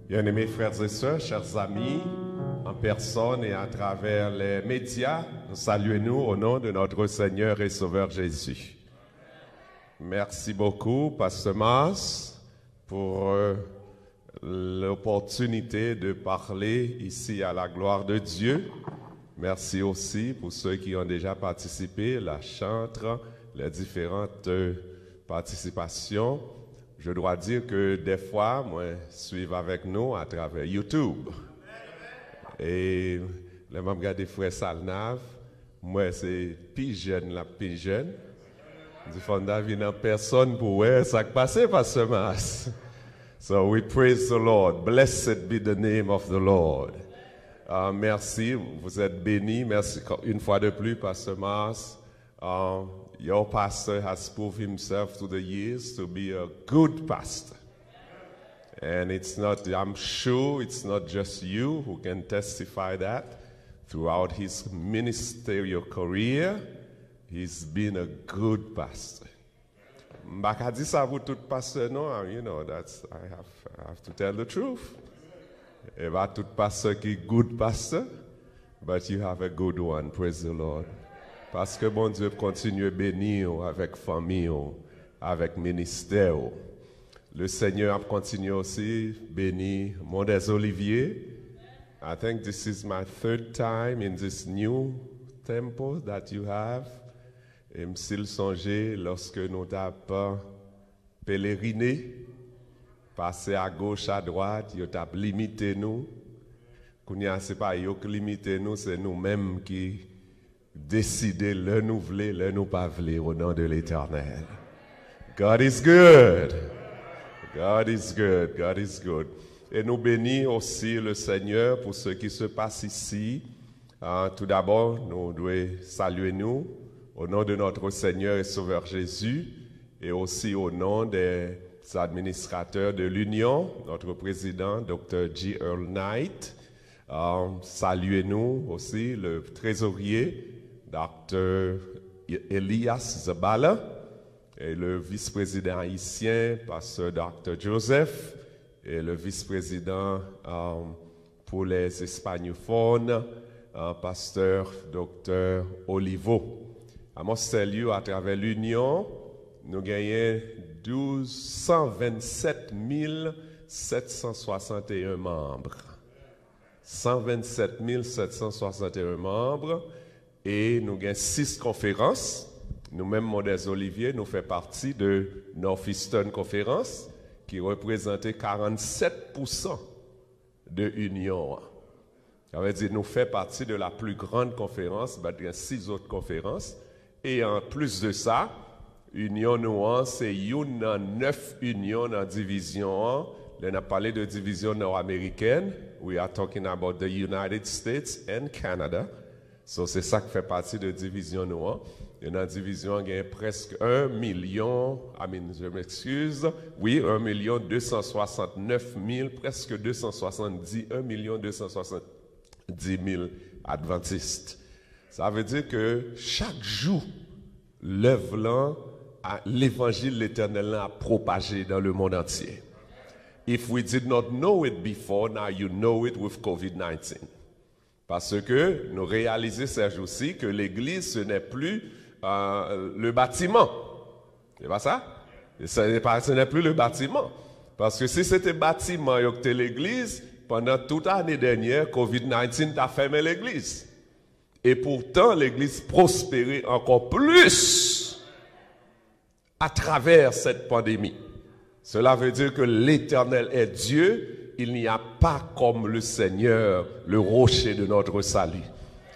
Bien-aimés frères et sœurs, chers amis, en personne et à travers les médias, saluez-nous au nom de notre Seigneur et Sauveur Jésus. Merci beaucoup, Pasteur Mas, pour l'opportunité de parler ici à la gloire de Dieu. Merci aussi pour ceux qui ont déjà participé, la chantre, les différentes participations. Je dois dire que des fois, moi, suivent avec nous à travers YouTube. Et les membres des frères Salnav, moi, c'est plus jeune, la plus jeune. Du fond, David n'a personne pour voir ça qui passe par ce masse. So we praise the Lord. Blessed be the name of the Lord. Merci, vous êtes bénis. Merci une fois de plus, Pasteur Mars. Your pastor has proved himself through the years to be a good pastor. And it's not, I'm sure it's not just you who can testify that. Throughout his ministerial career, he's been a good pastor. Mbaka di sa vous tout pasteur non, you know, that's I have to tell the truth. Et pas tout pasteur qui good pastor, but you have a good one, praise the Lord. Parce que bon Dieu continue à bénir avec famille, avec ministère. Le Seigneur a continué aussi bénir Mont des Oliviers. I think this is my third time in this new temple that you have. Et m'sil songer lorsque nous avons pèleriné, passé à gauche, à droite, ils ont limité nous. Kounia, c'est pas eux qui limité nous, c'est nous-mêmes qui décider le nous voulons, le nous pas voulons au nom de l'Éternel. God is good. God is good. God is good. Et nous bénissons aussi le Seigneur pour ce qui se passe ici. Tout d'abord, nous devons saluer nous au nom de notre Seigneur et Sauveur Jésus et aussi au nom des administrateurs de l'Union, notre président, Dr. G. Earl Knight. Saluez-nous aussi le trésorier, Dr. Elias Zabala, et le vice-président haïtien, Pasteur Dr. Joseph, et le vice-président pour les hispanophones, Pasteur Dr. Olivo. À mon salut, à travers l'Union, nous gagnons 127 761 membres. 127 761 membres. Et nous avons 6 conférences. Nous-mêmes, Mont des Oliviers, nous faisons partie de Northeastern Conference, qui représente 47% de l'Union. Ça veut dire que nous faisons partie de la plus grande conférence, il y a 6 autres conférences. Et en plus de ça, Union Noire, c'est une 9 unions en division. On a parlé de division nord-américaine. We are talking about the United States and Canada. So c'est ça qui fait partie de division noire. Et dans la division, il y a presque 1 million, je m'excuse, oui, 1 269 000, presque 270, 1 270 000 adventistes. Ça veut dire que chaque jour, l'œuvre, l'évangile de l'Éternel a propagé dans le monde entier. If we did not know it before, now you know it with COVID-19. Parce que nous réalisons ces jours-ci que l'Église, ce n'est plus le bâtiment. C'est pas ça? Ce n'est plus le bâtiment. Parce que si c'était bâtiment et que l'Église, pendant toute l'année dernière, COVID-19 a fermé l'Église. Et pourtant, l'Église prospérait encore plus à travers cette pandémie. Cela veut dire que l'Éternel est Dieu. Il n'y a pas comme le Seigneur, le rocher de notre salut.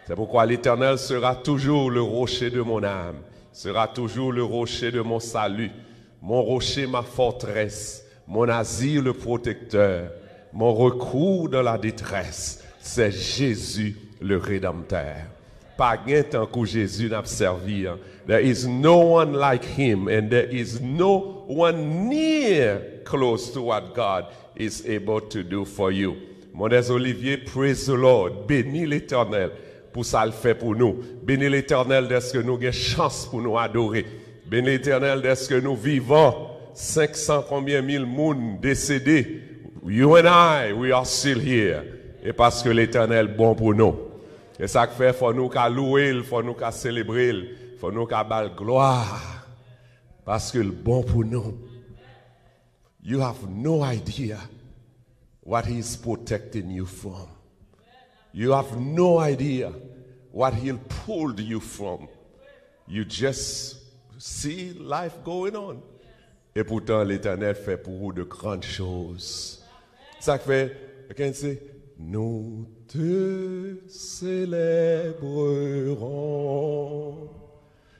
C'est pourquoi l'Éternel sera toujours le rocher de mon âme, sera toujours le rocher de mon salut, mon rocher, ma forteresse, mon asile protecteur, mon recours dans la détresse. C'est Jésus le Rédempteur. Pas gain tant que Jésus n'a servi. There is no one like him and there is no one near close to what God is able to do for you. Mont des Oliviers, praise the Lord. Bénis l'Éternel pour ça le fait pour nous. Bénis l'Éternel d'est-ce que nous avons chance pour nous adorer. Bénis l'Éternel d'est-ce que nous vivons 500 combien mille moun décédés You and I, we are still here. Et parce que l'Éternel est bon pour nous. Et ça fait, il faut nous qu'à louer, il faut nous qu'à célébrer, il faut nous qu'à battre gloire. Parce que le bon pour nous. You have no idea what he is protecting you from. You have no idea what he'll pull you from. You just see life going on. Et pourtant, l'Éternel fait pour vous de grandes choses. Ça fait, can say, nous te célébrerons,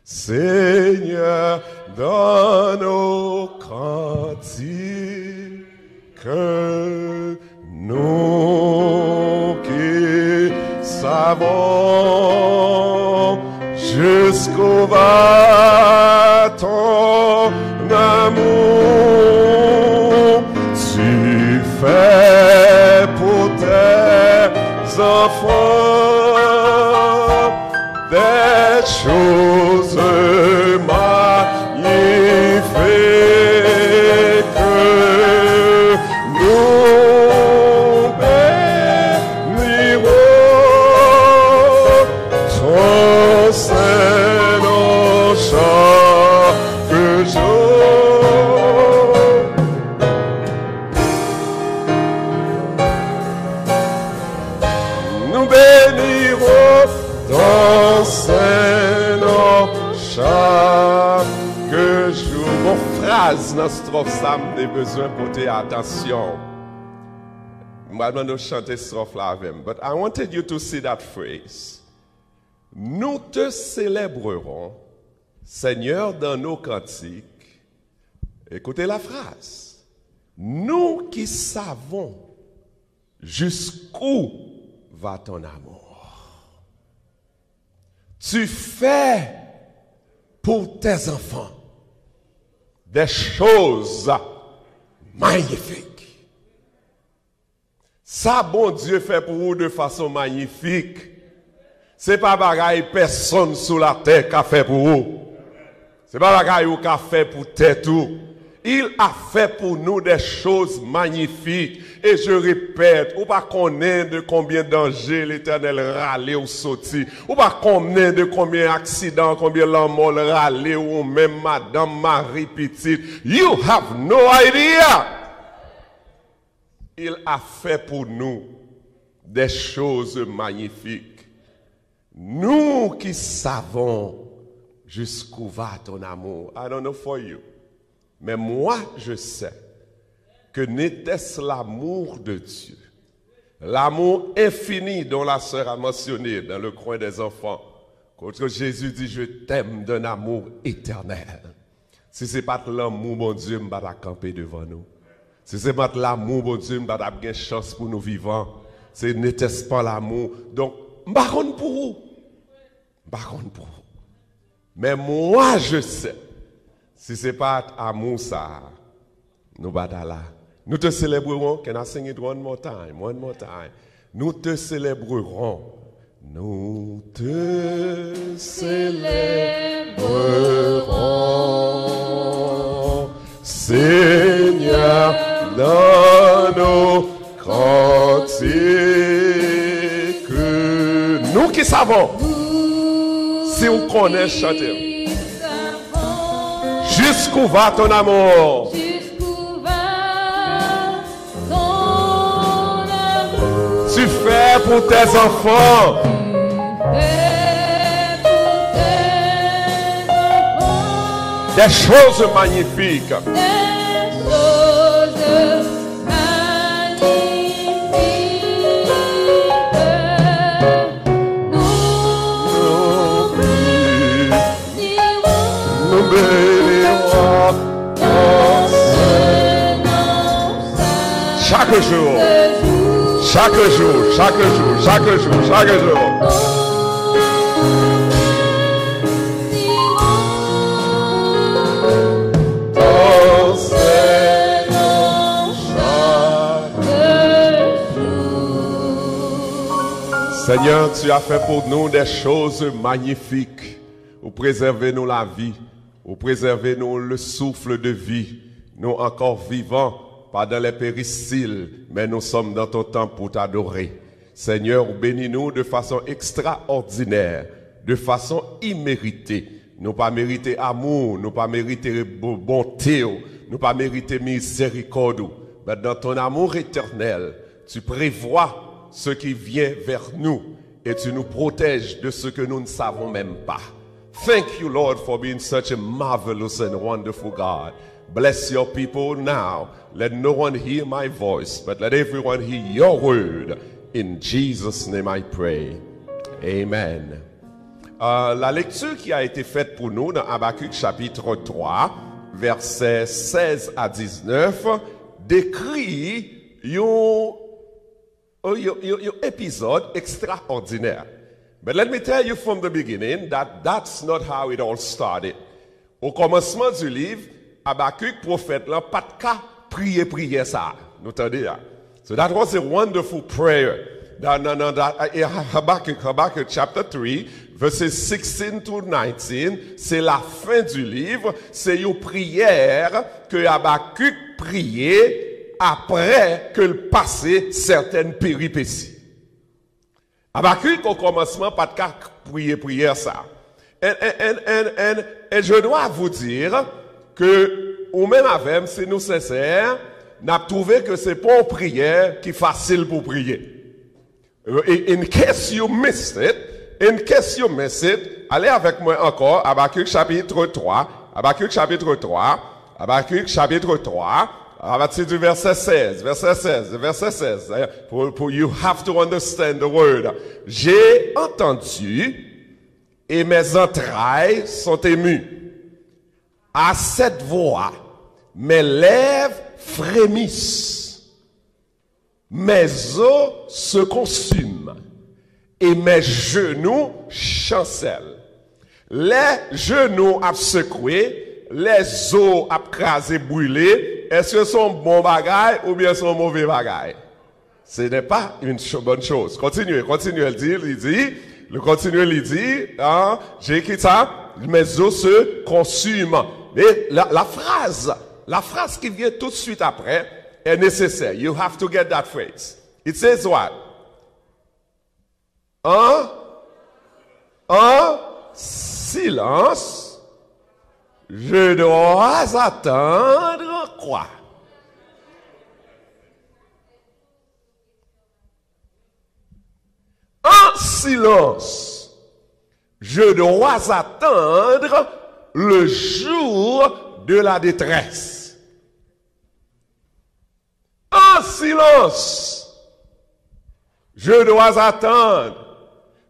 Seigneur, dans nos cantiques, nous qui savons jusqu'où va ton amour, tu fais pour tes enfants des choses magnifiques. Nous bénirons ton Saint-Nom chaque jour. Nous bénirons ton Saint-Nom chaque jour. Mon phrase dans ce strophe, ça me besoin de porter attention. Je vais nous chanter ce strophe là avec moi. But I wanted you to see that phrase. Nous te célébrerons, Seigneur, dans nos cantiques. Écoutez la phrase. Nous qui savons jusqu'où va ton amour. Tu fais pour tes enfants des choses magnifiques. Ça, bon Dieu fait pour vous de façon magnifique. C'est pas bagaille personne sur la terre qui a fait pour vous. C'est pas bagaille ou qui a fait pour tête tout. Il a fait pour nous des choses magnifiques. Et je répète, ou pas connaître de combien de dangers l'Éternel râlait ou sauté. Ou pas connaître de combien d'accidents, combien l'homme râlait ou même Madame Marie petite. You have no idea. Il a fait pour nous des choses magnifiques. Nous qui savons jusqu'où va ton amour. I don't know for you. Mais moi, je sais que n'était-ce l'amour de Dieu, l'amour infini dont la sœur a mentionné dans le coin des enfants, quand Jésus dit, je t'aime d'un amour éternel. Si ce n'est pas l'amour, mon Dieu, je vais camper devant nous. Si ce n'est pas l'amour, mon Dieu, je vais avoir une chance pour nous vivants. Ce n'était-ce pas l'amour. Donc, je ne sais pas pour vous. Je ne sais pas pour vous. Mais moi, je sais. Si ce n'est pas amour, ça, nous battons là. Nous te célébrerons. Can I sing it one more time? One more time. Nous te célébrerons. Nous te célébrerons, Seigneur, dans nos cantiques. Nous qui savons, si on connaît chanter. Jusqu'où va ton amour? Jusqu'où va ton amour? Tu fais pour tes enfants. Des choses magnifiques. Des choses magnifiques. Nous bénirons ton chaque jour, chaque jour, chaque jour, chaque jour, chaque jour. Seigneur, tu as fait pour nous des choses magnifiques. Vous préservez nous la vie. Vous préservez nous le souffle de vie. Nous encore vivants. pas dans les péristyles, mais nous sommes dans ton temple pour t'adorer. Seigneur, bénis-nous de façon extraordinaire, de façon imméritée. Nous pas mériter amour, nous pas mériter bonté, nous pas mériter miséricorde. Mais dans ton amour éternel, tu prévois ce qui vient vers nous et tu nous protèges de ce que nous ne savons même pas. Thank you, Lord, for being such a marvelous and wonderful God. Bless your people now. Let no one hear my voice, but let everyone hear your word. In Jesus' name I pray. Amen. La lecture qui a été faite pour nous dans Habakkuk chapitre 3, versets 16 à 19, décrit un épisode extraordinaire. But let me tell you from the beginning that that's not how it all started. Au commencement du livre, Habakkuk, prophète, là, pas de cas, prier ça. Nous entendez là? So that was a wonderful prayer. Habakkuk chapter 3, verses 16 to 19, c'est la fin du livre. C'est une prière que Habakkuk priait après que le passé certaines péripéties. Habakkuk, au commencement, pas de cas, prière ça. Et je dois vous dire que, ou même avec, si nous sincères, n'a trouvé que c'est pas une prière qui est facile pour prier. In case you missed it, allez avec moi encore, Habakkuk chapitre 3, à partir du verset 16. You have to understand the word. J'ai entendu et mes entrailles sont émues. À cette voix, mes lèvres frémissent. Mes os se consument et mes genoux chancellent. Les genoux à secouer, les os à craser, brûler. Est-ce que sont bons bagailles ou bien sont mauvais bagailles? Ce n'est pas une bonne chose. Continuez à dire, il dit, hein, j'ai écrit ça, mes os se consument. Mais la phrase qui vient tout de suite après est nécessaire. You have to get that phrase. It says what? En silence, je dois attendre quoi? En silence, je dois attendre le jour de la détresse. En silence, je dois attendre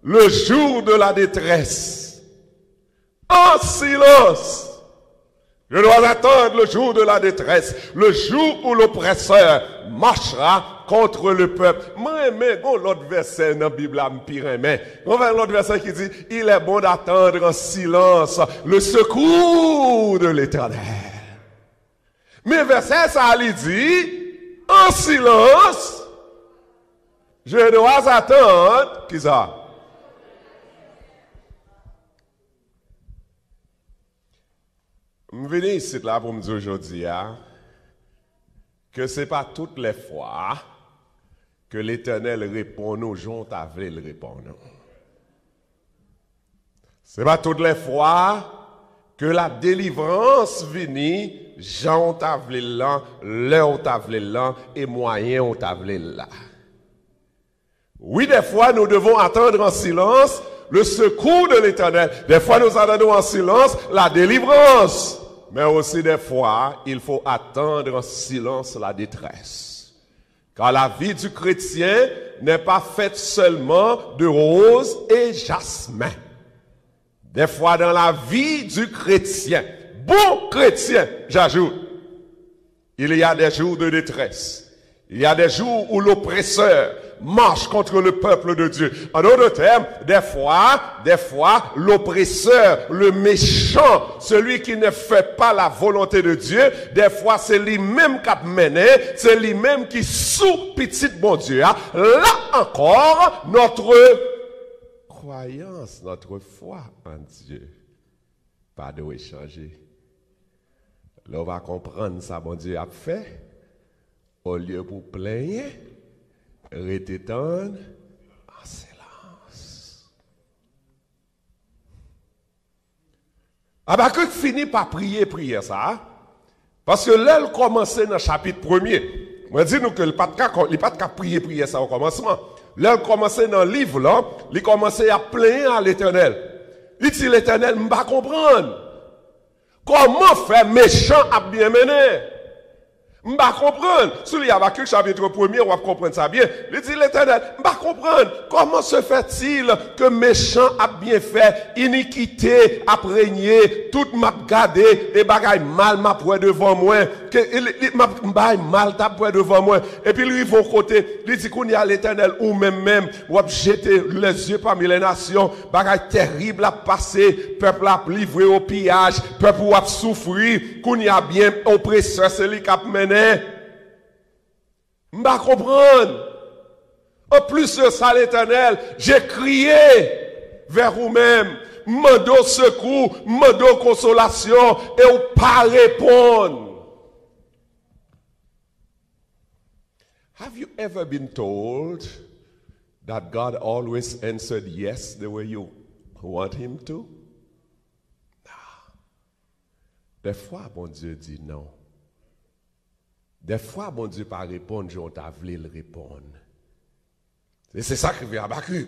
le jour de la détresse. En silence, je dois attendre le jour de la détresse, le jour où l'oppresseur marchera contre le peuple. Mais l'autre verset dans la Bible, l'autre verset qui dit, il est bon d'attendre en silence le secours de l'Éternel. Mais verset ça lui dit, en silence, je dois attendre, qui ça? Je viens ici là pour me dire aujourd'hui que ce n'est pas toutes les fois que l'Éternel répond nous, Jean t'avais le répondre. Ce n'est pas toutes les fois que la délivrance vient, Jean t'avais là, l'heure t'avais là, et moyen t'avais là. Oui, des fois nous devons attendre en silence le secours de l'Éternel. Des fois nous attendons en silence la délivrance. Mais aussi des fois, il faut attendre en silence la détresse. Car la vie du chrétien n'est pas faite seulement de roses et jasmin. Des fois dans la vie du chrétien, bon chrétien, j'ajoute, il y a des jours de détresse. Il y a des jours où l'oppresseur marche contre le peuple de Dieu. En d'autres termes, des fois, l'oppresseur, le méchant, celui qui ne fait pas la volonté de Dieu, des fois, c'est lui-même qui a mené, c'est lui-même qui sous petit bon Dieu. Là encore, notre croyance, notre foi en Dieu, pas de changer. Là, on va comprendre ça, bon Dieu a fait. au lieu pour plaindre, rester tendre en silence. Habakkuk finit par prier ça. Parce que là, il commençait dans le chapitre 1er. Moi, dis nous que il pas de prier ça au commencement. Là, il commençait dans le livre, là, il commençait à plaindre à l'Éternel. Il dit l'Éternel, je ne pas comprendre. Comment faire méchant à bien mener? Je ne pas comprendre. Sur le Habakkuk chapitre 1er, on va comprendre ça bien. Il dit l'Éternel, je ne pas comprendre. Comment se fait-il que méchant a bien fait, iniquité a régné, tout m'a gardé, et bagaille mal m'a pris devant moi, que m'a mal t'a pris devant moi. Et puis lui, vont côté, il dit qu'on y a l'Éternel ou même, ou a jeté les yeux parmi les nations, bagaille terrible a passé, peuple a livré au pillage, peuple a souffri, qu'on y a bien oppresseur, c'est lui qui a mené. M'ba comprendre. En plus de ça, l'Éternel, j'ai crié vers vous-même, m'mando secours, m'mando consolation, et ou pas répondre. Have you ever been told that God always answered yes the way you want him to? Des fois, bon Dieu dit non. Des fois, bon Dieu pas répondre, j'en t'a voulu le répondre. Et c'est ça que fait Habakkuk.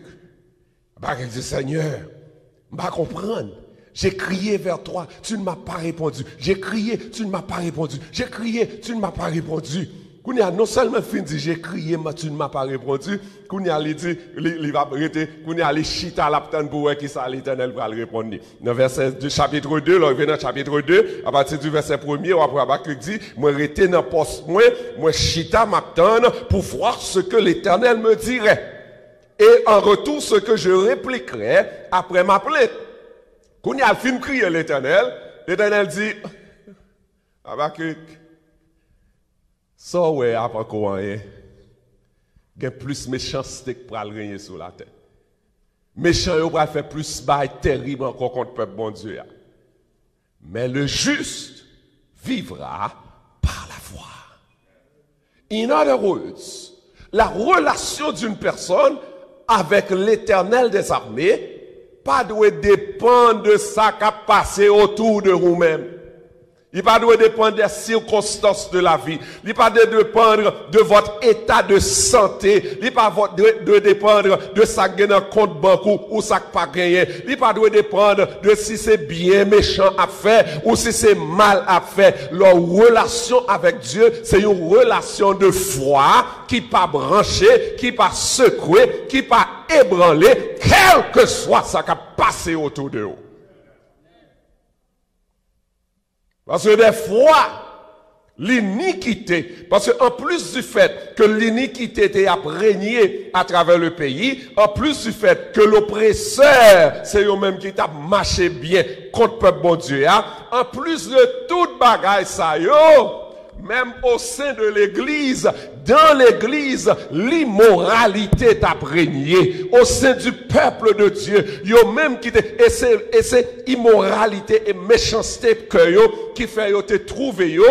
Habakkuk dit, Seigneur, je ne vais pas comprendre. J'ai crié vers toi, tu ne m'as pas répondu. J'ai crié, tu ne m'as pas répondu. J'ai crié, tu ne m'as pas répondu. Kounia non seulement fin dit j'ai crié mais tu ne m'as pas répondu. Kounia li dit il va arrêter. Kounia li chita l'aptan pour qui ça l'Éternel va le répondre. Dans verset du chapitre 2, là vient dans chapitre 2 à partir du verset 1er après Habakkuk dit moi rester dans poste moi chita m'attendre pour voir ce que l'Éternel me dirait. Et en retour ce que je répliquerai après ma plainte. Kounia fin crier l'Éternel dit Habakkuk ça, ouais, après quoi, il y a plus méchanceté pour régner sur la terre. Méchant, il va faire plus bail terrible encore contre le peuple bon Dieu. Mais le juste vivra par la foi. In other words, la relation d'une personne avec l'Éternel des armées pas doit dépendre de ça qui a passé autour de vous-même. Il ne doit pas dépendre des circonstances de la vie. Il ne doit pas dépendre de votre état de santé. Il ne doit pas dépendre de ça qui est dans le compte bancaire ou ça qui pas gagné. Il ne doit pas dépendre de si c'est bien méchant à faire ou si c'est mal à faire. Leur relation avec Dieu, c'est une relation de foi qui pas branchée, qui pas secouée, qui pas ébranlée, quel que soit ça qui a passé autour de vous. Parce que des fois, l'iniquité, parce qu'en plus du fait que l'iniquité était régné à travers le pays, en plus du fait que l'oppresseur, c'est eux-mêmes qui t'a marché bien contre le peuple bon Dieu, en plus de toute bagaille ça, même au sein de l'église, dans l'église, l'immoralité t'a régné. Au sein du peuple de Dieu, yo même qui et c'est immoralité et méchanceté que yo qui fait yo te trouver yo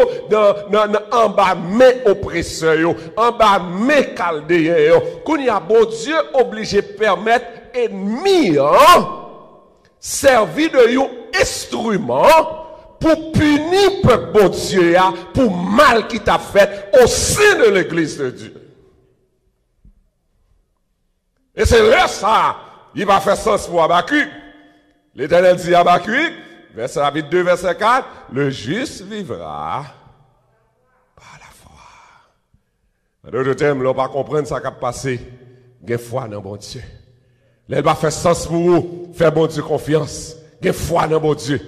en bas mes oppresseurs yo, en bas mes chaldéens yo. Qu'on y a bon Dieu obligé permettre ennemis servir de yon instrument pour punir peuple bon Dieu pour mal qui t'a fait au sein de l'église de Dieu. Et c'est là ça, il va faire sens pour Habakkuk. L'Éternel dit à Habakkuk, verset 2, verset 4, le juste vivra par la foi. En d'autres termes, on ne va pas comprendre ça qui a passé. Il y a foi dans bon Dieu. Là, il va faire sens pour vous, faire bon Dieu confiance. Il y a foi dans bon Dieu.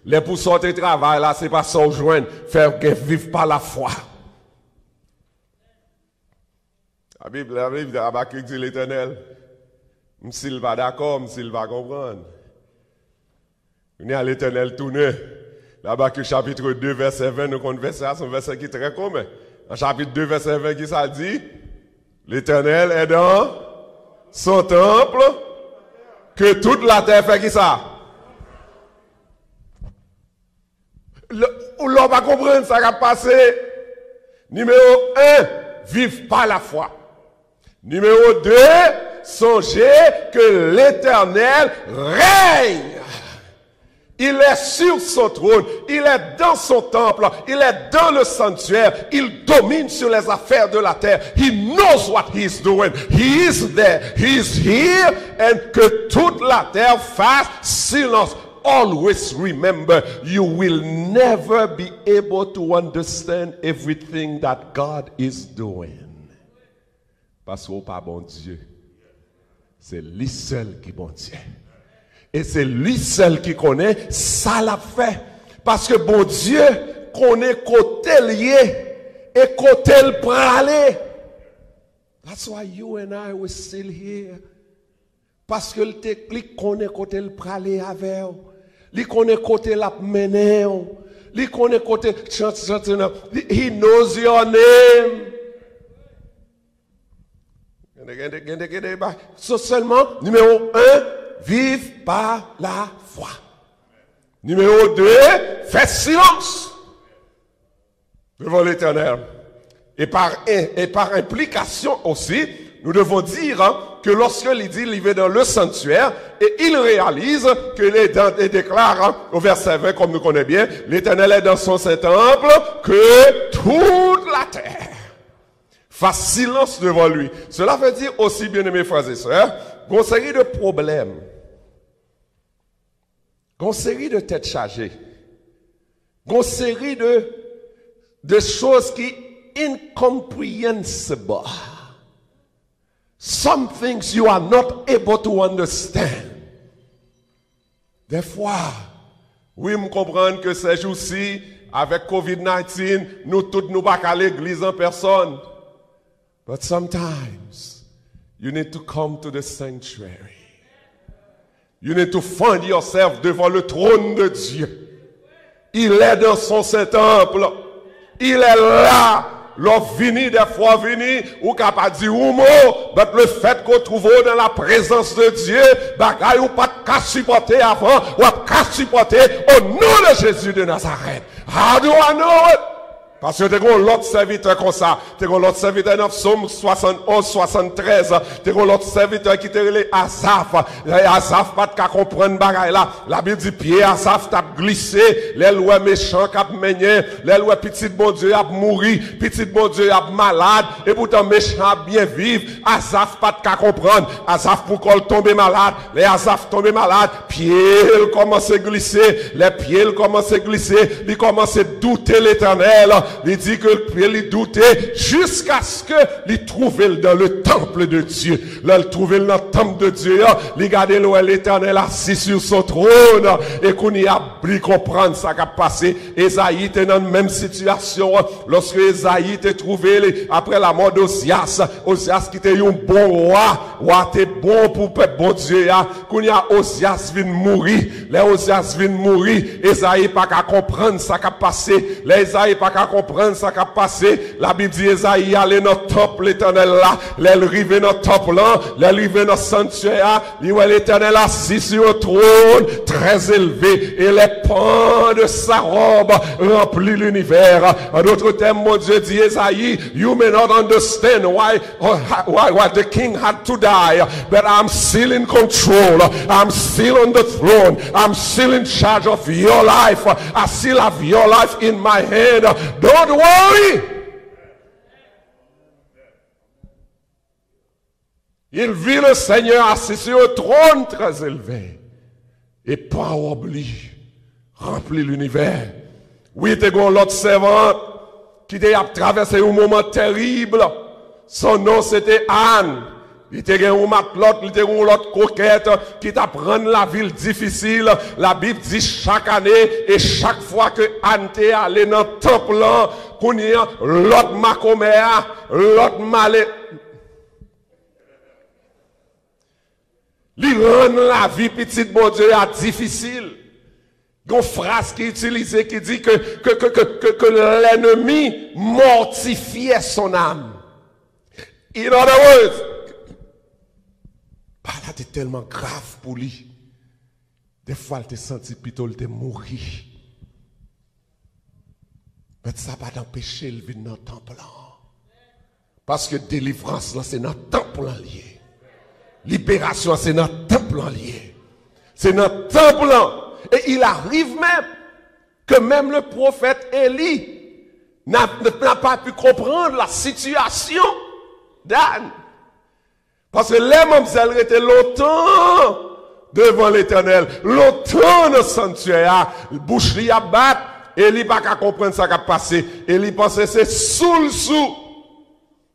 Les pour sortir travail là, c'est pas ça rejoindre, faire vivre par la foi. La Bible Habakkuk dit l'Éternel, s'il va d'accord, s'il va comprendre. On est à l'Éternel tourné. Habakkuk chapitre 2, verset 20, nous connaissons verset, c'est un verset qui est très commun. En chapitre 2, verset 20, qui ça dit? L'Éternel est dans son temple, que toute la terre fait qui ça? On va comprendre ça qui a passé. Numéro 1, vivent par la foi. Numéro 2, songez que l'Éternel règne. Il est sur son trône, il est dans son temple, il est dans le sanctuaire, il domine sur les affaires de la terre. He knows what he is doing. He is there, he is here, and que toute la terre fasse silence. Always remember, you will never be able to understand everything that God is doing. Parce qu'on pas bon Dieu. C'est lui seul qui est bon Dieu. Et c'est lui seul qui connaît ça l'a fait. Parce que bon Dieu connaît côté lié et côté le pralé. That's why you and I were still here. Parce que le technique connaît côté le pralé avec. Il connaît côté la mené. Il connaît côté he knows your name. So seulement, numéro 1, vive par la foi. Numéro 2, faites silence devant l'Éternel. Et par implication aussi, nous devons dire que lorsque il dit il va dans le sanctuaire et il réalise que il déclare au verset 20, comme nous connaissons bien, l'Éternel est dans son Saint-Temple, que toute la terre fasse silence devant lui. Cela veut dire aussi, bien-aimés frères et sœurs, une série de problèmes, une série de têtes chargées, une série de choses qui incomprehensible. Some things you are not able to understand. Des fois, oui, me comprendre que ces jours-ci, avec COVID-19, nous tous nous pas à l'église en personne. But sometimes, you need to come to the sanctuary. You need to find yourself devant le trône de Dieu. Il est dans son Saint-Temple. Il est là. L'on vini des fois vini, ou capable dire un mot, mais le fait qu'on trouve dans la présence de Dieu, bagaille ou pas qu'à supporter avant, ou qu'à supporter au nom de Jésus de Nazareth. How do I know it? Parce que tu as l'autre serviteur comme ça. Tu as l'autre serviteur dans Psaume 71, 73. Tu as l'autre serviteur qui te relève Asaph. Asaph pas de comprendre bagaille là. La Bible dit pied Asaph t'a glissé. Les lois méchants qui a mené. Les lois petit bon Dieu a mouru. Petit bon Dieu a malade. Et pourtant méchant a bien vivre. Asaph pas de comprendre. Asaph pour qu'on tombe malade. Les Asaph tombe malade. Pied commence à glisser. Les pieds commencent à glisser. Il commence à douter l'Éternel. Il dit que il doutait jusqu'à ce qu'il trouve dans le temple de Dieu. Là, il trouve dans le temple de Dieu. Il regarde l'Éternel assis sur son trône. Et qu'on y a pris comprendre ça qui a passé. Esaïe était dans la même situation. Lorsque Esaïe était trouvé après la mort d'Osias. Osias qui était un bon roi. Roi était bon pour peuple bon Dieu. Qu'on y a Osias vient mourir. Les Osias vient mourir. Esaïe pas qu'à comprendre ça qui a passé. Les Esaïe pas qu'à comprendre ça qui a passé. La Bible dit Esaïe allait dans le temple l'Éternel là. L'arrivée dans le temple là. L'arrivée dans le sanctuaire. Il voit l'Éternel assis sur un trône très élevé. Et les pans de sa robe remplissent l'univers. En d'autres termes, mon Dieu dit Esaïe, you may not understand why the king had to die. But I'm still in control. I'm still on the throne. I'm still in charge of your life. I still have your life in my hand. Don't worry. Il vit le Seigneur assis sur un trône très élevé. Et pas oublié, rempli l'univers. Oui, t'es l'autre servante qui a traversé un moment terrible. Son nom c'était Anne. Il était un matelot, il était l'autre coquette qui t'apprend la ville difficile. La Bible dit chaque année et chaque fois que Anne t'est allé dans le temple, qu'on y a l'autre macomère, l'autre malé. Il rend la vie petite bon Dieu à difficile. Il y a une phrase qui est utilisée qui dit que l'ennemi mortifiait son âme. In other words, bah là, c'est tellement grave pour lui. Des fois, il te senti plutôt de mourir. Mais ça va pas t'empêcher de venir dans le temple. Parce que délivrance, là, c'est dans le temple en lié. Libération, c'est dans le temple en lié. C'est dans le temple. Et il arrive même que même le prophète Élie n'a pas pu comprendre la situation d'Anne. Parce que les mamzelles étaient longtemps devant l'Éternel, longtemps dans le sanctuaire, bouche li a battre, Élie pas qu'à comprendre ça qui a passé. Élie pensait c'est sous le sous.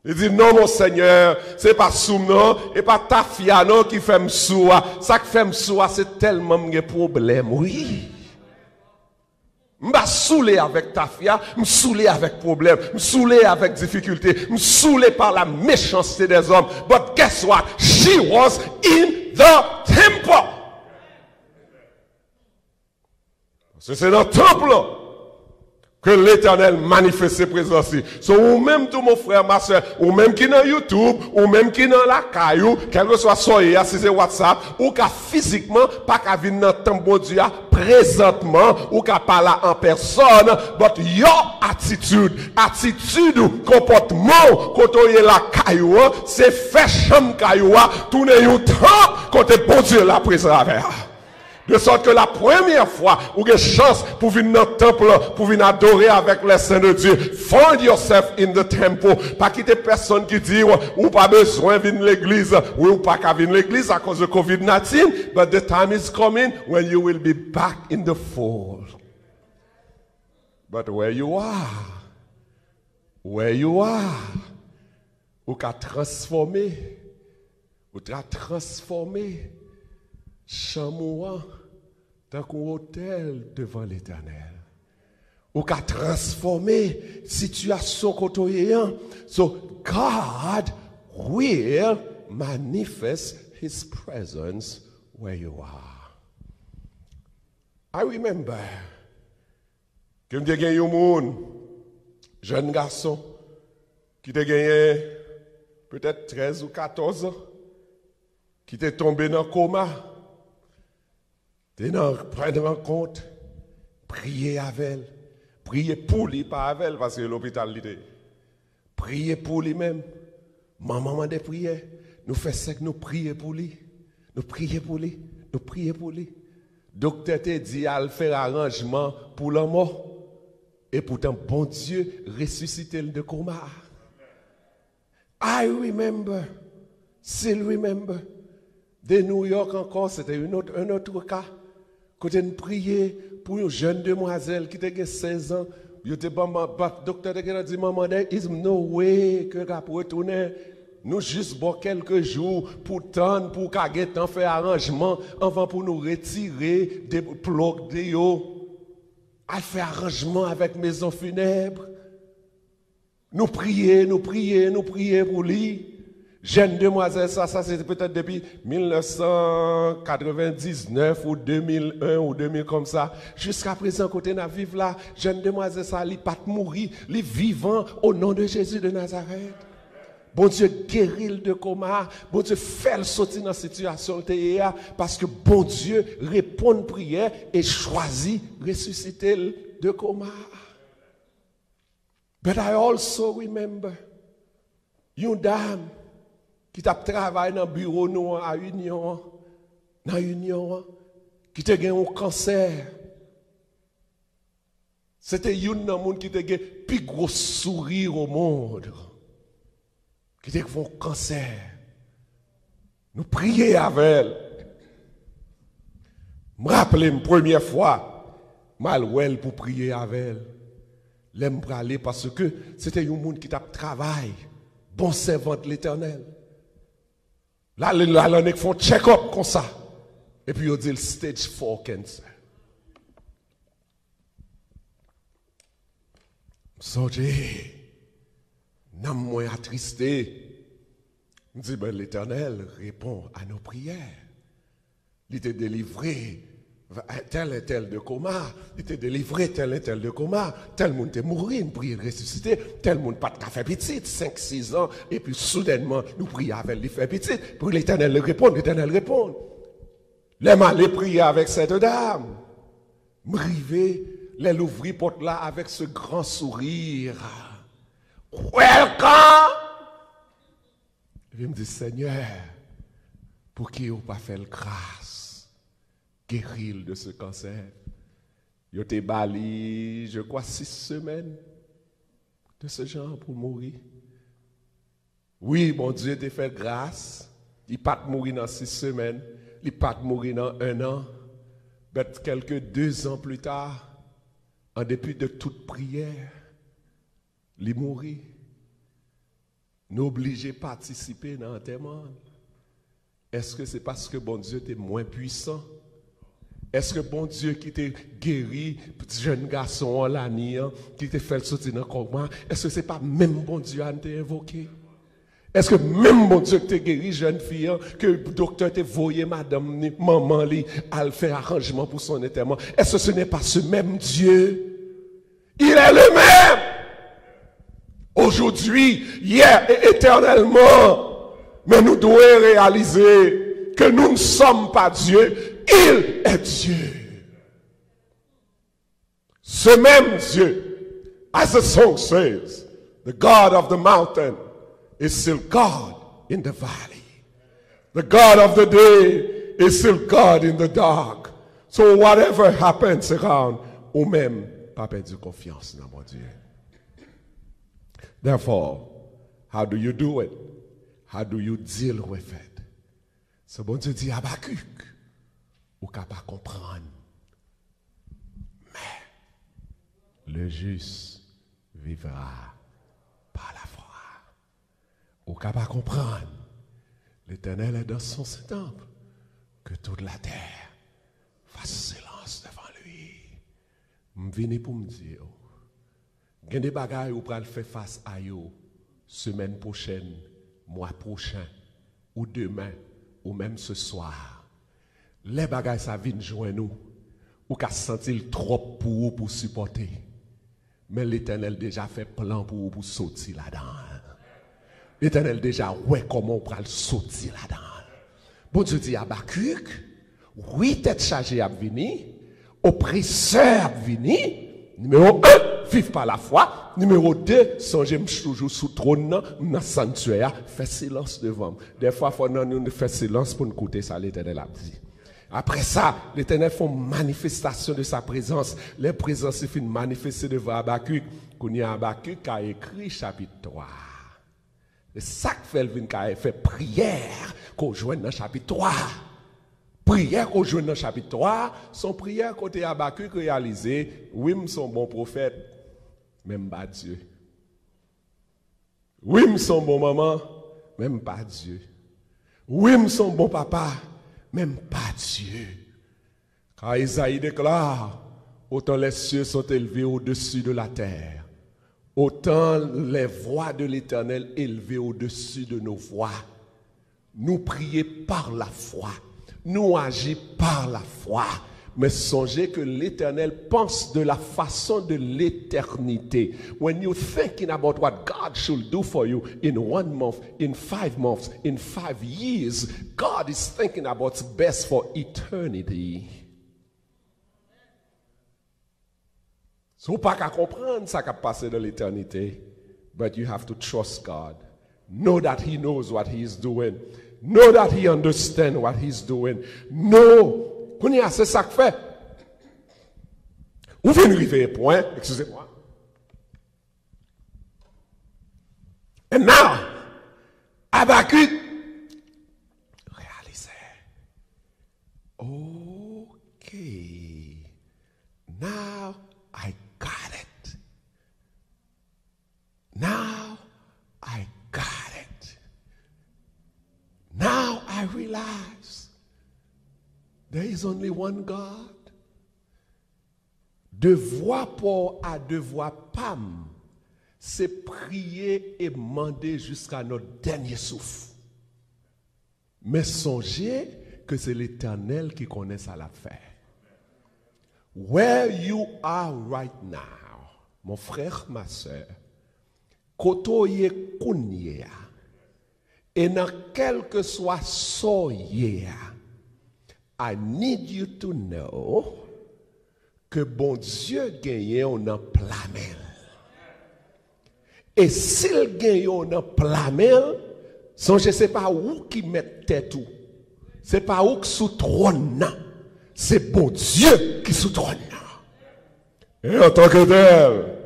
Il dit non mon Seigneur, c'est pas sous non, et pas ta fille non qui fait m'sou. Ça qui fait m'sou c'est tellement de problème, oui. M'ba saoulé avec ta fille, m'saoulé avec problème, m'saoulé avec difficulté, m'saoulé par la méchanceté des hommes. But guess what? She was in the temple. C'est dans le temple que l'Éternel manifeste ses présences. So, ou même tout mon frère, ma soeur, ou même qui dans YouTube, ou même qui dans la caillou, quel que soit soyez, si c'est WhatsApp, ou qu'à physiquement, pas qu'à venir dans le temple bon Dieu, présentement, ou qu'à parler en personne, but your attitude, comportement, quand on est la caillou, c'est fait chambre caillou, tourner un temps, quand bon Dieu la présent avec. De sorte que la première fois où vous avez chance pour venir dans le temple, pour venir adorer avec les saints de Dieu, find yourself in the temple. Pas quitter personne qui dit, ou pas besoin de venir l'église, ou pas qu'à venir l'église à cause de COVID-19, but the time is coming when you will be back in the fold. But where you are, ou qu'à transformer, chambre dans un hôtel devant l'Éternel. Ou qu'à transformer situation côtoyant. So God will manifest His presence where you are. I remember que j'ai gagné un jeune garçon qui a gagné peut-être 13 ou 14 ans, qui était tombé dans le coma. Prendre en compte, prier avec elle, prier pour lui, pas avec elle, parce que l'hôpital l'idée. Prier pour lui-même. Maman m'a dit prier. Nous faisons que nous prions pour lui. Nous prions pour lui. Nous prions pour lui. Docteur te dit à faire arrangement pour la mort. Et pourtant, bon Dieu, ressuscité le de coma. I remember. Still remember. De New York encore, c'était un autre cas. Quand on priait pour une jeune demoiselle qui avait 16 ans, le docteur a dit, maman, there is no way que tu peux retourner. Nous juste bon quelques jours pour tendre, pour qu'elle temps faire arrangement, avant pour nous retirer des blocs de yo. Elle fait arrangement avec maison funèbre. Nous prions pour lui. Jeune demoiselle, ça c'était peut-être depuis 1999 ou 2001 ou 2000 comme ça. Jusqu'à présent, côté na vivre là, jeune demoiselle, ça, il pas mourir, il vivant au nom de Jésus de Nazareth. Bon Dieu guérit de coma, bon Dieu fait le sortir dans la situation parce que bon Dieu répond à prière et choisit ressusciter de coma. But I also remember une dame qui t'a travaillé dans le bureau nous à Union, qui t'a gagné un cancer. C'était une monde qui t'a gagné le plus gros sourire au monde, qui t'a gagné un cancer. Nous prions avec elle. Je me rappelle la première fois, mal pour prier avec elle. L'aime aller parce que c'était un monde qui t'a travaillé, bon servant de l'Éternel. Là, ils font check-up comme ça. Et puis, ils disent stage 4 cancer. So, n'a moins attristé. Je dis, ben, l'Éternel répond à nos prières. Il était délivré tel et tel de coma, il était délivré tel et tel de coma, tel monde est mort, nous prions de ressusciter, tel monde pas de café petit, 5-6 ans, et puis soudainement, nous prions avec les faits petits, pour l'Éternel répond, Les malais prier avec cette dame, m'rivé, les l'ouvrir porte là avec ce grand sourire. Welcome Je me dis, Seigneur, pour qui on pas fait grâce, guérir de ce cancer. Il a été bali, je crois, 6 semaines de ce genre pour mourir. Oui, mon Dieu t'a fait grâce. Il n'est pas mourir dans 6 semaines. Il n'est pas mourir dans 1 an. Mais quelques 2 ans plus tard, en dépit de toute prière, il est mort. Nous obligés à participer dans l'enterrement. Est-ce que c'est parce que bon Dieu est moins puissant? Est-ce que bon Dieu qui t'a guéri, petit jeune garçon en l'année, qui t'a fait sortir dans le coma, est-ce que c'est pas même bon Dieu à t'a invoqué? Est-ce que même bon Dieu qui t'a guéri, jeune fille, que le docteur t'a voyé madame, maman, à faire arrangement pour son enterrement, est-ce que ce n'est pas ce même Dieu? Il est le même! Aujourd'hui, hier et éternellement. Mais nous devons réaliser que nous ne sommes pas Dieu, il est Dieu. Ce même Dieu, as the song says, the God of the mountain is still God in the valley. The God of the day is still God in the dark. So whatever happens around, ou même pas perdu confiance dans mon Dieu. Therefore, how do you do it? How do you deal with it? Ce bon Dieu dit Habakkuk, ou capable comprendre. Mais le juste vivra par la foi. Ou capable comprendre. L'Éternel est dans son temple, que toute la terre fasse silence devant lui. Je viens pour me dire, il y a des bagages où vous pouvez faire face à eux, semaine prochaine, mois prochain, ou demain, ou même ce soir. Les bagages, ça vient joindre nous, ou qu'à sentir trop pour supporter. Mais l'Éternel déjà fait plan pour sortir là-dedans. L'Éternel déjà, ouais, comment on peut sortir là-dedans. Bon Dieu dit à Habakkuk, oui, tête chargée à venir, oppresseur à venir. Numéro 1, vive par la foi. Numéro 2, songez toujours sous trône, dans le sanctuaire, fait silence devant. Des fois, il faut nous faire silence pour nous écouter ça, l'Éternel a dit. Après ça, l'Éternel fait une manifestation de sa présence. Les présences se finissent manifester devant Habakkuk. Qu'on y a Habakkuk qui a écrit chapitre 3. C'est ça que fait prière qu'on joue dans le chapitre 3. Prière qu'on joue dans le chapitre 3, son prière côté Habakkuk réalisé, oui, son bon prophète, même pas Dieu. Oui, son bon maman, même pas Dieu. Oui, son bon papa, même pas Dieu. Car Isaïe déclare, autant les cieux sont élevés au-dessus de la terre, autant les voix de l'Éternel élevées au-dessus de nos voix. Nous prions par la foi. Nous agissons par la foi. Mais songez que l'Éternel pense de la façon de l'éternité. When you're thinking about what God should do for you in 1 month, in 5 months, in 5 years, God is thinking about what's best for eternity. So, pas qu'à comprendre ça qui a passé dans l'éternité, but you have to trust God. Know that He knows what He is doing. Know that He understands what He's doing. Know. C'est ça que fait. Vous venez arriver un point, excusez-moi. And now, Habakkuk réalisait. Okay. Now I got it. Now I got it. Now I realize there is only one God. De voix pour à de voix pam, c'est prier et demander jusqu'à notre dernier souffle. Mais songez que c'est l'Éternel qui connaît ça l'affaire. Where you are right now, mon frère, ma soeur, kotoye kounye, et dans quel que soit soye, I need you to know que bon Dieu gagne on en plamel. Et s'il gagne on en plamel, Songez, c'est pas où qui met tête tout. C'est pas où qui sous trône. C'est bon Dieu qui sous trône. Et en tant que tel,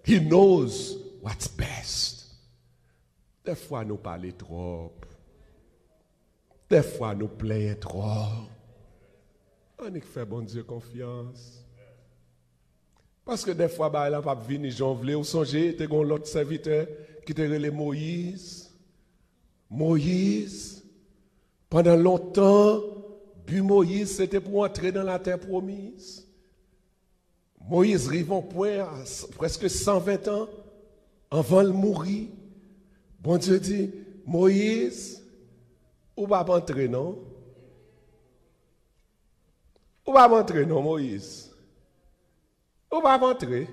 he knows what's best. Des fois nous parlons trop. Des fois nous plaignons trop. On y fait bon Dieu confiance. Parce que des fois, bah, il n'a pas venu, j'en voulais, ou songer, tu as l'autre serviteur qui te relève Moïse. Moïse, pendant longtemps, but Moïse, c'était pour entrer dans la terre promise. Moïse arrive au point à presque 120 ans, avant de mourir. Bon Dieu dit, Moïse, ou va pas entrer, non? Ou va pas entrer, non, Moïse? On va rentrer.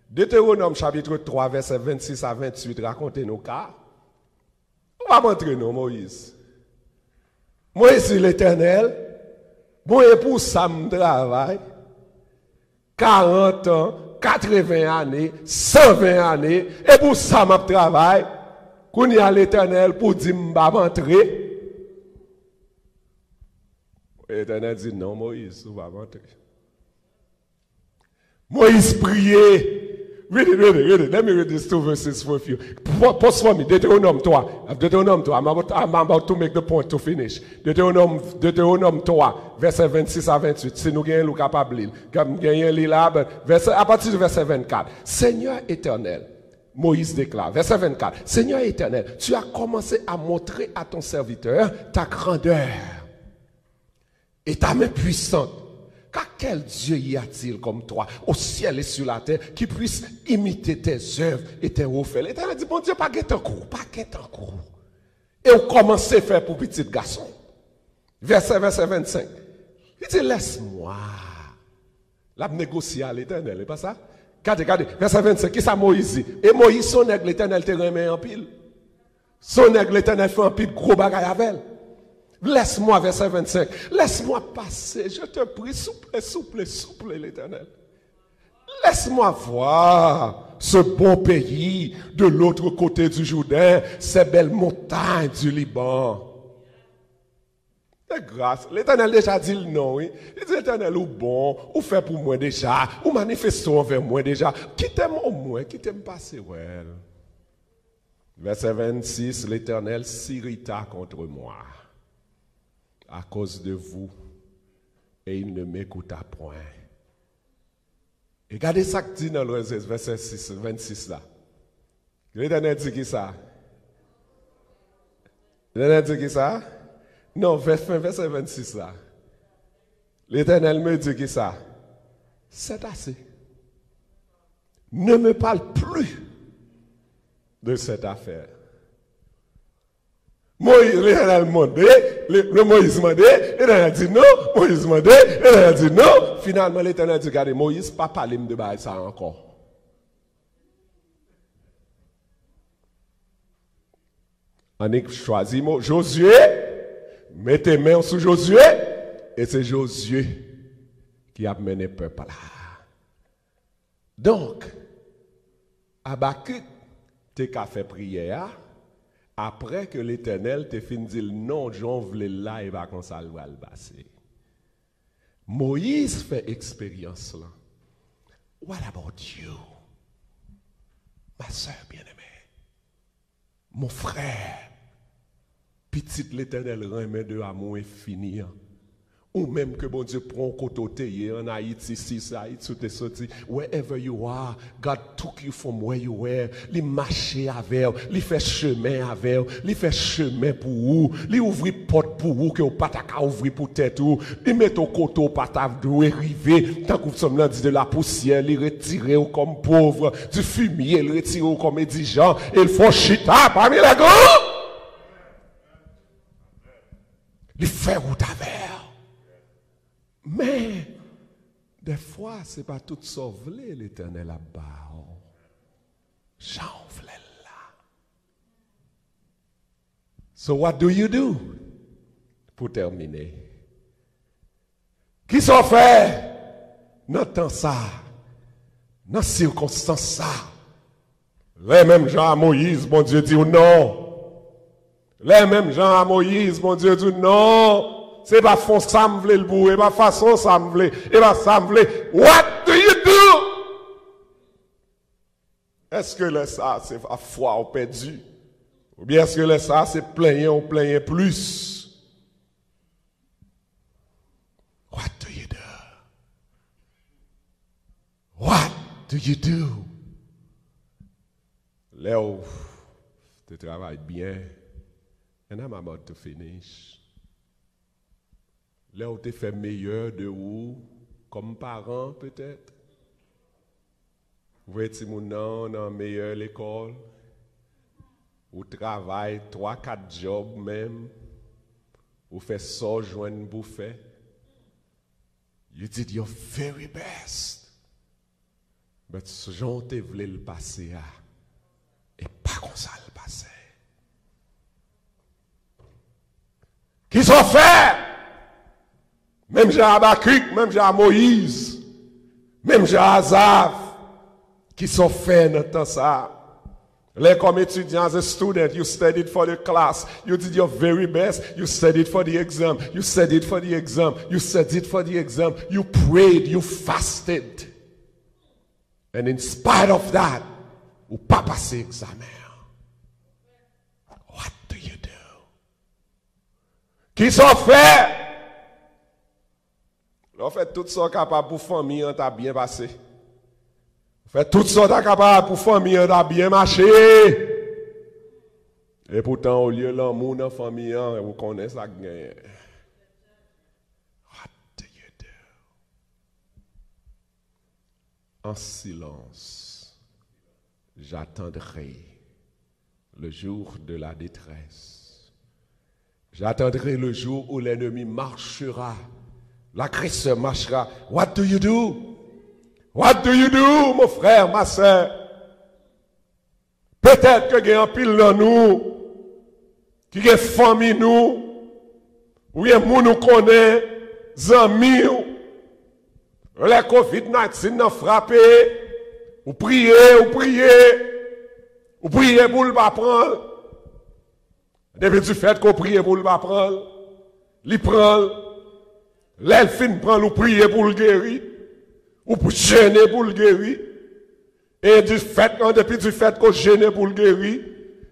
Deutéronome chapitre 3, verset 26 à 28, racontez nos cas. On va rentrer, non, Moïse. Moïse, l'Éternel, bon, et pour ça, je travaille. 40 ans, 80 années, 120 années, et pour ça, je travaille. Qu'on y a l'Éternel pour dire, je vais rentrer. L'Éternel dit, non, Moïse, on va rentrer. Moïse priait. Read it. Let me read these two verses for you. Pause for me. Deuteronome 3. I'm about to make the point to finish. Deutéronome 3, verset 26 à 28. Si nous gagnons le capable, à partir du verset 24. Seigneur éternel, Moïse déclare, verset 24. Seigneur éternel, tu as commencé à montrer à ton serviteur ta grandeur et ta main puissante. Car quel Dieu y a-t-il comme toi, au ciel et sur la terre, qui puisse imiter tes œuvres et tes refaits? L'Éternel dit, bon Dieu, pas guette en cours. Et on commence à faire pour petit garçon. Verset 25. Il dit, laisse-moi. Là, négocier à l'Éternel, n'est pas ça? Regardez, verset 25, qui ça Moïse dit? Et Moïse, son aigle, l'Éternel te remet en pile. Son aigle, l'Éternel fait en pile, gros bagaille avec elle. Laisse-moi, verset 25, laisse-moi passer, je te prie, souple, l'Éternel. Laisse-moi voir ce bon pays de l'autre côté du Jourdain, ces belles montagnes du Liban. De grâce, l'Éternel déjà dit le non, oui. Il dit l'Éternel ou bon, ou fait pour moi déjà, ou manifestons envers moi déjà. Quittez-moi au moins, quittez-moi passer, ouais. Verset 26, l'Éternel s'irrita contre moi à cause de vous, et il ne m'écouta point. Et regardez ça que dit dans le verset 26 là. L'Éternel dit qui ça? L'Éternel dit qui ça? Non, verset 26 là. L'Éternel me dit qui ça? C'est assez. Ne me parle plus de cette affaire. Moïse, l'Éternel demandé, Moïse demandé, l'Éternel dit non, Moïse demandé, l'Éternel dit non. Finalement, l'Éternel dit, regardez, Moïse, pas parler de ça encore. On a choisi Josué, mettez main sur Josué, et c'est Josué qui a mené le peuple là. Donc, Habakkuk, t'es qu'à faire prière. Après que l'Éternel te fin dit non, j'en voulais là et va comme ça le passer. Moïse fait expérience là. What about you? Ma soeur bien-aimée, mon frère, petite l'Éternel remet de amour infini. Ou même que bon Dieu prend côté en Haïti, ici, Haïti, tout est sorti. Wherever you are, God took you from where you were. Il marche avec, il fait chemin avec, il fait chemin pour vous, il ouvre porte pour vous que vous pas ta ouvrir pour tête ou, il met au côté pas ta arriver, tant que vous sommes là dit de la poussière, il retire comme pauvre, du fumier, il retire comme indigent, et il faut chita parmi les grands. Il fait route avec. Mais, des fois, ce n'est pas tout sauvé, l'Éternel là-bas. J'en voulais là. So, what do you do? Pour terminer. Qui s'en fait? Dans temps ça, dans circonstance ça. Les mêmes gens à Moïse, bon Dieu dit non. Les mêmes gens à Moïse, mon Dieu dit non, c'est pas fond ça me voulait le bout, et pas façon ça me voulait, et pas ça me voulait. What do you do? Est-ce que le ça c'est à foi ou perdu? Ou bien est-ce que le ça c'est plaigner ou plaigner plus? What do you do? What do you do? Là où tu travailles bien, and I'm about to finish. Là où tu fais meilleur de vous, comme parent peut-être. Vous voyez, si mon nom dans meilleure l'école, ou travaille 3-4 jobs même, ou fait ça, joindre pour faire. You did your very best. Mais ce genre tu voulais le passer à, et pas comme ça le passer. Qui sont faits? Même j'ai Habakkuk, même j'ai Moïse, même j'ai Azav, qui sont faits dans temps ça. Les comme étudiant, as a student, you studied for the class, you did your very best, you studied for the exam, you studied for the exam, you studied for the exam, you prayed, you fasted. And in spite of that, ou pas passer examen. What do you do? Qui sont faits? On fait tout ça capable pour famille, on t'a bien passé. On fait tout ça capable pour famille, on t'a bien marché. Et pourtant, au lieu de l'amour dans la famille, vous connaissez ça gagne. What do you do? En silence, j'attendrai le jour de la détresse. J'attendrai le jour où l'ennemi marchera. L'agresseur marchera. What do you do? What do you do, mon frère, ma soeur? Peut-être que il y a un pile dans nous, qui est famille nous, ou bien nous connaît, amis, la COVID-19 n'a frappé, ou prier pour le pas prendre. Depuis du fait qu'on prie pour le pas prendre, il prend. L'elfine prend ou prier pour le guérir, ou pour gêner pour le guérir. Et depuis du fait qu'on gêne pour le guérir,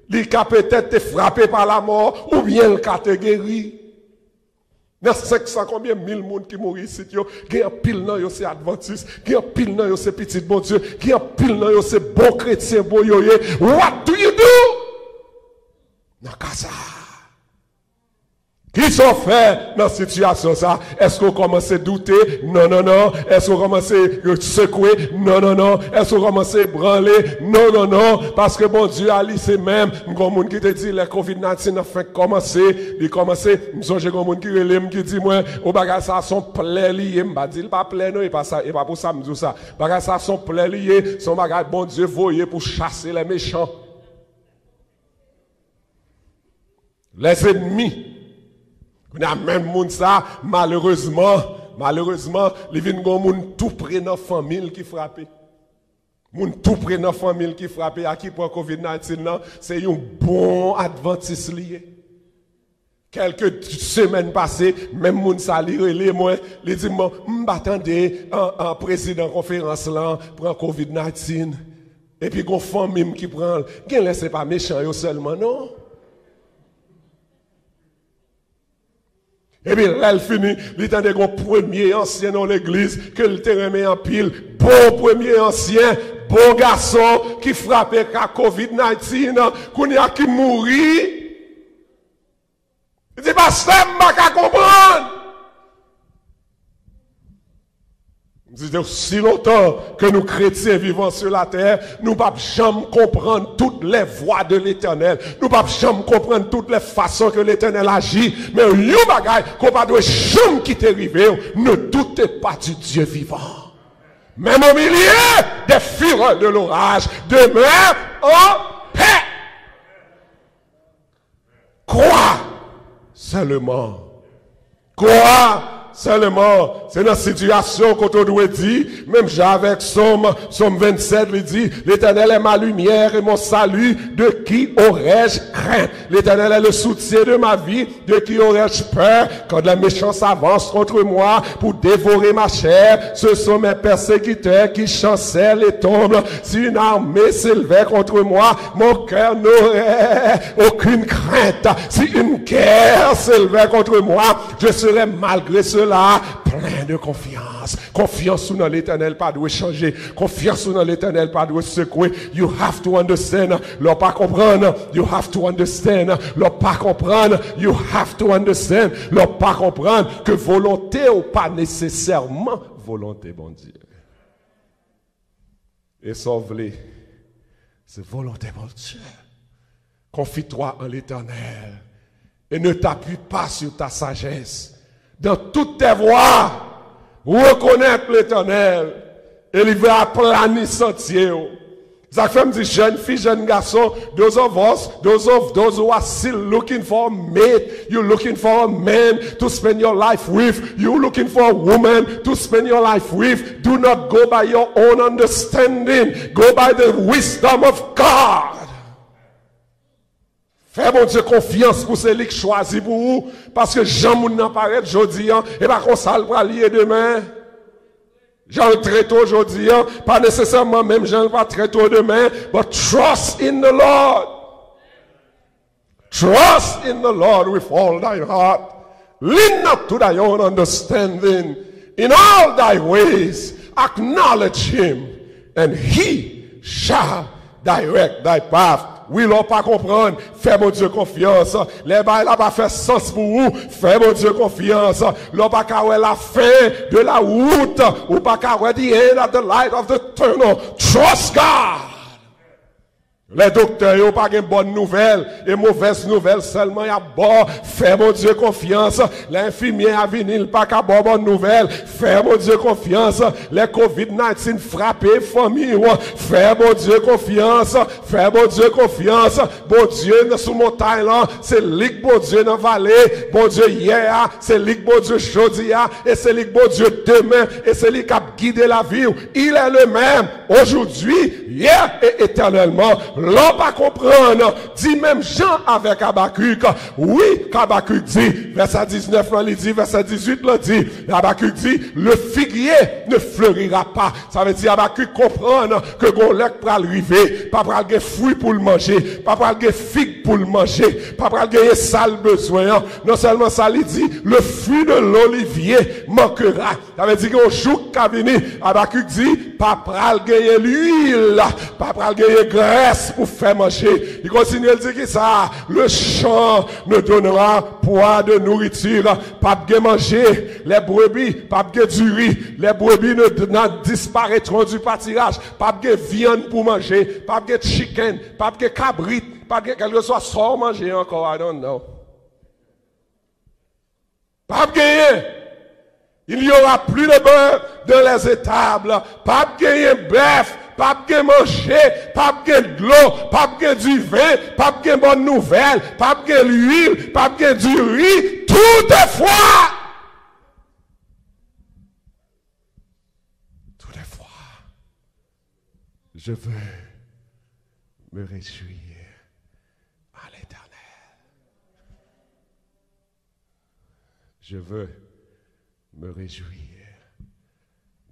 il a peut-être été frappé par la mort, ou bien il a été guéri. Dans 500 combien mille monde qui mourent ici, il y a un pile nan yo c'est adventiste, il y a un pile nan yo c'est petit bon Dieu, il y a un pile nan yo c'est bon chrétien, bon yoye. What do you do? Nakasa. Qui sont faits dans cette situation ça? Est-ce qu'on commence à douter? Non, non, non. Est-ce qu'on commence à secouer? Non, non, non. Est-ce qu'on commence à branler? Non, non, non. Parce que bon Dieu a lycée même. Mon monde qui te dit le COVID-19 a fait commencer. Il commence. J'ai un monde qui relève qui dit moi, au bagage ça son plaie lié. M'a dit pas plaie non, et pas ça, et pas pour ça me dit ça. Bagage ça son plaie lié, son bagage bon Dieu voyé pour chasser les méchants. Les ennemis. On a même monde ça, malheureusement, les vins gon moun tout près dans famille qui frappé. Moun tout près dans famille qui frappé à qui pour COVID-19 là, c'est un bon adventiste lié. Quelques semaines passées, même moun ça li relé moi, li dit moi m'attendais en président conférence là pour COVID-19 et puis gon famille qui prend, gen laisse pas méchant yo seulement non. Et puis là, elle finit, il y a des premiers anciens dans l'église, que le terrain met en pile, bon premier ancien, bon garçon, qui frappait à COVID-19, qu'on y a qui mourit. Il dit, bah, ça m'a qu'à comprendre. Il dit, si longtemps que nous chrétiens vivons sur la terre, nous ne pouvons jamais comprendre toutes les voies de l'éternel. Nous ne pouvons jamais comprendre toutes les façons que l'éternel agit. Mais il y a un bagage qu'on ne doit jamais quitter river. Ne doutez pas du Dieu vivant. Même au milieu des fureurs de l'orage, demeure en paix. Crois seulement. Crois seulement, c'est dans la situation qu'on doit dire, même j'ai avec Somme 27, il dit, l'Éternel est ma lumière et mon salut, de qui aurais-je crainte? L'Éternel est le soutien de ma vie, de qui aurais-je peur? Quand la méchance avance contre moi pour dévorer ma chair, ce sont mes persécuteurs qui chancellent et tombent. Si une armée s'élevait contre moi, mon cœur n'aurait aucune crainte. Si une guerre s'élevait contre moi, je serais malgré cela plein de confiance. Confiance dans l'Éternel, pas doit changer. Confiance dans l'Éternel, pas doit secouer. You have to understand. Leur pas comprendre. You have to understand. Leur pas comprendre. You have to understand. Leur pas comprendre que volonté ou pas nécessairement volonté, bon Dieu. Et sauve-les. C'est volonté, bon Dieu. Confie-toi en l'Éternel. Et ne t'appuie pas sur ta sagesse. Dans toutes tes voies, reconnaître l'Éternel. Et il va aplanir sentier. Ça fait me dire, jeune fille, jeune garçon, those of us, those who are still looking for a mate, you're looking for a man to spend your life with, you're looking for a woman to spend your life with, do not go by your own understanding, go by the wisdom of God. Fais mon Dieu confiance pour celui qui choisit pour vous, parce que Jean moun nan paraît aujourd'hui, et pas qu'on ça le va lier demain. Jean très tôt aujourd'hui, pas nécessairement même Jean va très tôt demain, but trust in the Lord. Trust in the Lord with all thy heart. Lean not to thy own understanding. In all thy ways acknowledge him, and he shall direct thy path. Oui, l'on pas comprendre. Fais mon Dieu confiance. Les bails là pas fait sens pour vous. Fais mon Dieu confiance. L'on pas qu'à la fin de la route. Ou pas qu'à the end of the light of the tunnel. Trust God. Les docteurs n'ont pas une bonne nouvelle et mauvaise nouvelle seulement. Il y a bon, fais mon Dieu confiance. L'infirmier a vinyle pas qu'à bonne nouvelle. Fais mon Dieu confiance. Les COVID-19 frappé famille. Fais mon Dieu confiance. Fais mon Dieu confiance. Bon Dieu sous montagne là, c'est ligue bon Dieu dans vallée. Bon Dieu hier, c'est ligue bon Dieu aujourd'hui et c'est ligue bon Dieu demain et c'est lui qui a guidé la vie. Il est le même aujourd'hui, hier et éternellement. L'on pas comprendre, dit même Jean avec Habakkuk. Oui, Habakkuk dit, verset 19, là, il dit, verset 18, là, dit, Habakkuk dit, le figuier ne fleurira pas. Ça veut dire, Habakkuk comprendre que Golek pral river, pas pral gen fruit pour le manger, pas pral gen figue pour le manger, pas pral gen sale besoin. Non seulement ça, il dit, le fruit de l'olivier manquera. Ça veut dire qu'au jour qu'a venu, Habakkuk dit, pas pral gen l'huile, pas pral gen graisse pour faire manger. Il continue à dire que ça, le champ ne donnera point de nourriture, pas de manger, les brebis, pas de du riz, les brebis ne disparaîtront du pâturage, pas de viande pour manger, pas de chicken, pas de cabrit, pas de quelque chose sans manger encore, I don't know. Pas de gagner. Il n'y aura plus de beurre dans les étables, pas de gagner bœuf, pas de manger, pas de l'eau, pas de du vin, pas de bonne nouvelle, pas de l'huile, pas de du riz, toutefois. Toutefois, je veux me réjouir à l'Éternel. Je veux me réjouir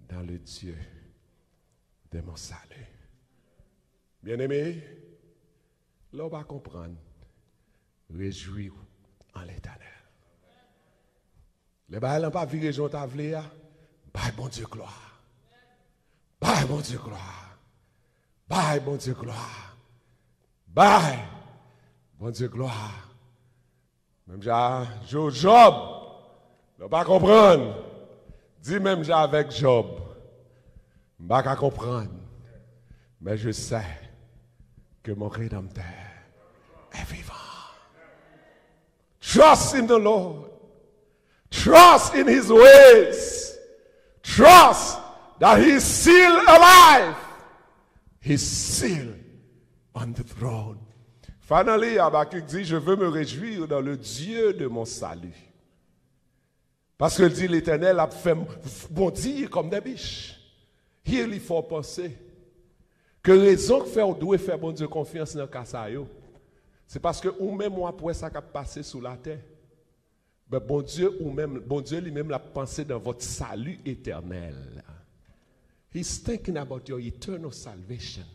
dans le Dieu de mon salut. Bien-aimé, l'on va comprendre, réjouir en l'Éternel. Les bails n'ont pas viré Jean Tavléa. Bye, bon Dieu, gloire. Bye, bon Dieu, gloire. Bye, bon Dieu, gloire. Bye, bon Dieu, gloire. Même Job, l'on va comprendre. Dis même j'ai avec Job. Je ne vais pas comprendre. Mais je sais que mon Rédempteur est vivant. Trust in the Lord. Trust in his ways. Trust that he is still alive. He's still on the throne. Finally, Habakkuk dit, je veux me réjouir dans le Dieu de mon salut. Parce que dit l'Éternel a fait bondir comme des biches. Il faut penser que raison que fait doit faire bon Dieu confiance dans le cas ça yo. C'est parce que ou même moi pour ça qui a passé sous la terre. Ben bon Dieu ou même bon Dieu lui-même l'a pensé dans votre salut éternel. He's thinking about your eternal salvation.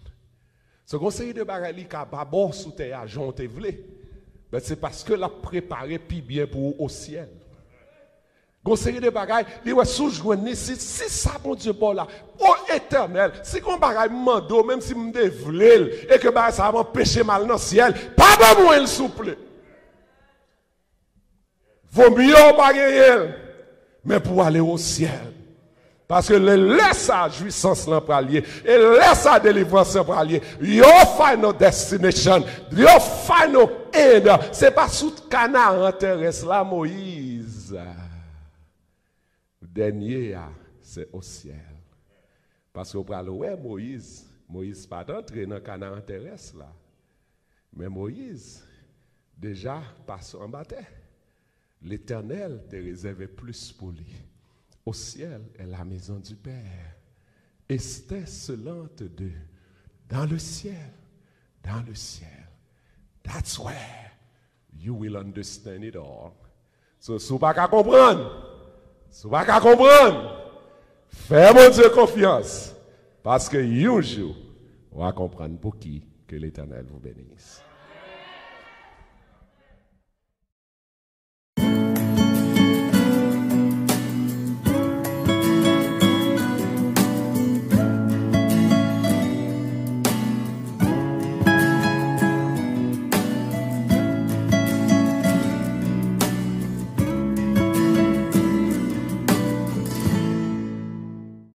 Ce conseil de bagaille qui a d'abord sous terre jonte vle. Ben c'est parce que l'a préparé puis bien pour au ciel. Conseil de bagaille, li ouais sous joindre si ça bon Dieu bon là, au éternel, si qu'on bagaille mando même si me vle et que bagaille ça va m'empêcher mal dans le ciel, pas bon moi souple. Vaut mieux pas gagner, mais pour aller au ciel. Parce que laisse sa jouissance là pour aller, et laisse sa délivrance pour aller. Your final destination, your final end, c'est pas sous Canaan terrestre là, Moïse. Le dernier, c'est au ciel. Parce que vous parlez, ouais, Moïse pas d'entrer dans Canaan terrestre là. Mais Moïse, déjà, passe en bataille. L'Éternel te réservait plus pour lui. Au ciel est la maison du Père. Esther selante de dans le ciel. That's where you will understand it all. So, si vous ne pouvez pas comprendre, fais mon Dieu confiance. Parce que un jour, on va comprendre pour qui que l'Éternel vous bénisse.